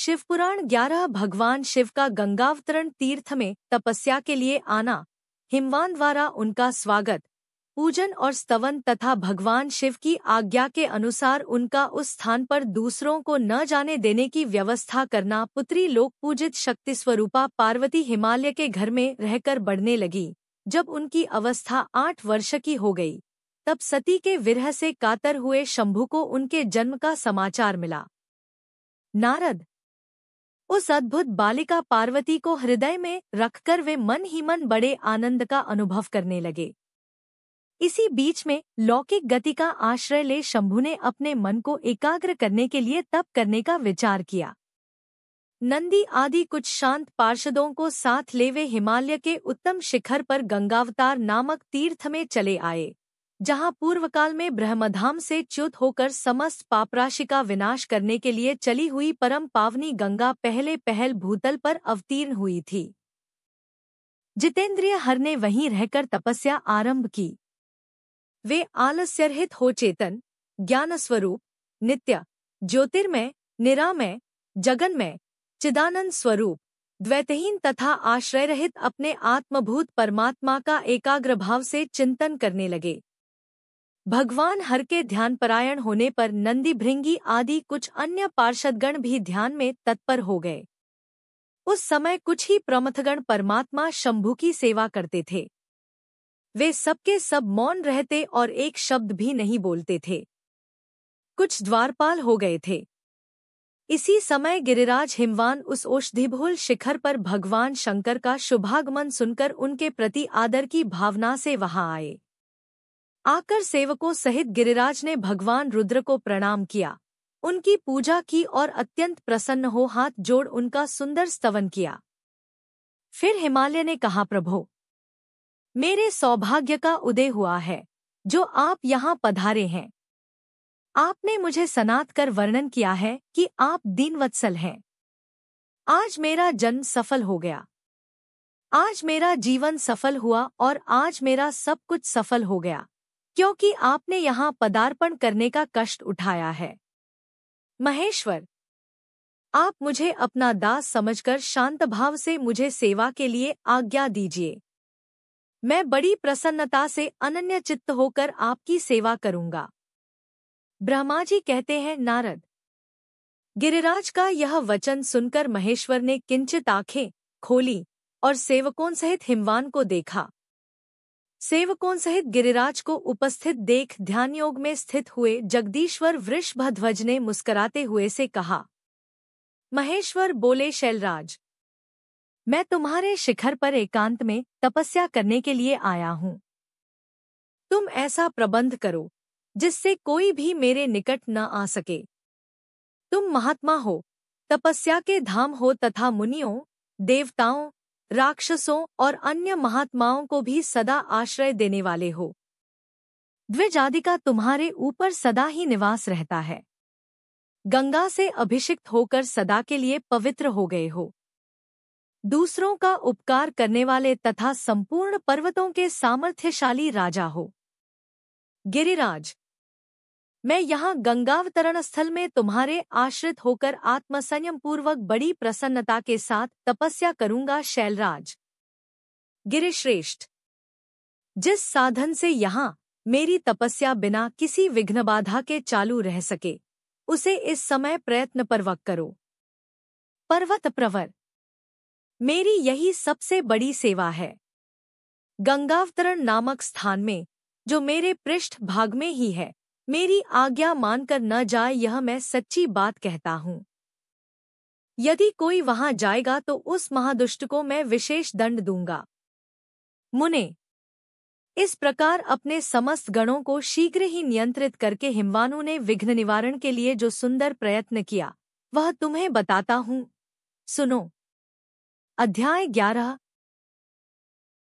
शिवपुराण 11 भगवान शिव का गंगावतरण तीर्थ में तपस्या के लिए आना, हिमवान द्वारा उनका स्वागत, पूजन और स्तवन तथा भगवान शिव की आज्ञा के अनुसार उनका उस स्थान पर दूसरों को न जाने देने की व्यवस्था करना। पुत्री लोक पूजित शक्ति स्वरूपा पार्वती हिमालय के घर में रहकर बढ़ने लगी। जब उनकी अवस्था 8 वर्ष की हो गई, तब सती के विरह से कातर हुए शंभु को उनके जन्म का समाचार मिला। नारद उस अद्भुत बालिका पार्वती को हृदय में रखकर वे मन ही मन बड़े आनंद का अनुभव करने लगे। इसी बीच में लौकिक गति का आश्रय ले शंभु ने अपने मन को एकाग्र करने के लिए तप करने का विचार किया। नंदी आदि कुछ शांत पार्षदों को साथ ले वे हिमालय के उत्तम शिखर पर गंगावतार नामक तीर्थ में चले आए, जहां पूर्वकाल में ब्रह्मधाम से च्युत होकर समस्त पापराशि का विनाश करने के लिए चली हुई परम पावनी गंगा पहले पहल भूतल पर अवतीर्ण हुई थी। जितेंद्रिय हर ने वहीं रहकर तपस्या आरंभ की। वे आलस्यरहित हो चेतन, ज्ञानस्वरूप, नित्य, ज्योतिर्मय, निरामय, जगन्मय, चिदानंद स्वरूप, द्वैतहीन तथा आश्रय रहित अपने आत्मभूत परमात्मा का एकाग्र भाव से चिंतन करने लगे। भगवान हर के ध्यानपरायण होने पर नंदी भृंगी आदि कुछ अन्य पार्षदगण भी ध्यान में तत्पर हो गए। उस समय कुछ ही प्रमथगण परमात्मा शंभु की सेवा करते थे। वे सबके सब मौन रहते और एक शब्द भी नहीं बोलते थे। कुछ द्वारपाल हो गए थे। इसी समय गिरिराज हिमवान उस औषधिभूल शिखर पर भगवान शंकर का शुभागमन सुनकर उनके प्रति आदर की भावना से वहां आए। आकर सेवकों सहित गिरिराज ने भगवान रुद्र को प्रणाम किया, उनकी पूजा की और अत्यंत प्रसन्न हो हाथ जोड़ उनका सुंदर स्तवन किया। फिर हिमालय ने कहा, प्रभो, मेरे सौभाग्य का उदय हुआ है जो आप यहाँ पधारे हैं। आपने मुझे सनात कर वर्णन किया है कि आप दीनवत्सल हैं। आज मेरा जन्म सफल हो गया। आज मेरा जीवन सफल हुआ और आज मेरा सब कुछ सफल हो गया, क्योंकि आपने यहाँ पदार्पण करने का कष्ट उठाया है। महेश्वर, आप मुझे अपना दास समझकर शांत भाव से मुझे सेवा के लिए आज्ञा दीजिए। मैं बड़ी प्रसन्नता से अनन्य चित्त होकर आपकी सेवा करूंगा। ब्रह्मा जी कहते हैं, नारद, गिरिराज का यह वचन सुनकर महेश्वर ने किंचित आंखें खोली और सेवकों सहित हिमवान को देखा। सेवकों सहित गिरिराज को उपस्थित देख ध्यानयोग में स्थित हुए जगदीश्वर वृषभध्वज ने मुस्कुराते हुए से कहा, महेश्वर बोले, शैलराज, मैं तुम्हारे शिखर पर एकांत में तपस्या करने के लिए आया हूँ। तुम ऐसा प्रबंध करो जिससे कोई भी मेरे निकट न आ सके। तुम महात्मा हो, तपस्या के धाम हो तथा मुनियों, देवताओं, राक्षसों और अन्य महात्माओं को भी सदा आश्रय देने वाले हो। द्विज आदि का तुम्हारे ऊपर सदा ही निवास रहता है। गंगा से अभिषिक्त होकर सदा के लिए पवित्र हो गए हो। दूसरों का उपकार करने वाले तथा संपूर्ण पर्वतों के सामर्थ्यशाली राजा हो। गिरिराज, मैं यहाँ गंगावतरण स्थल में तुम्हारे आश्रित होकर आत्मसंयम पूर्वक बड़ी प्रसन्नता के साथ तपस्या करूंगा। शैलराज, गिरिश्रेष्ठ, जिस साधन से यहाँ मेरी तपस्या बिना किसी विघ्न बाधा के चालू रह सके, उसे इस समय प्रयत्नपूर्वक करो। पर्वत प्रवर, मेरी यही सबसे बड़ी सेवा है। गंगावतरण नामक स्थान में, जो मेरे पृष्ठ भाग में ही है, मेरी आज्ञा मानकर न जाए, यह मैं सच्ची बात कहता हूँ। यदि कोई वहां जाएगा तो उस महादुष्ट को मैं विशेष दंड दूंगा। मुने, इस प्रकार अपने समस्त गणों को शीघ्र ही नियंत्रित करके हिमवानु ने विघ्न निवारण के लिए जो सुंदर प्रयत्न किया, वह तुम्हें बताता हूँ। सुनो। अध्याय 11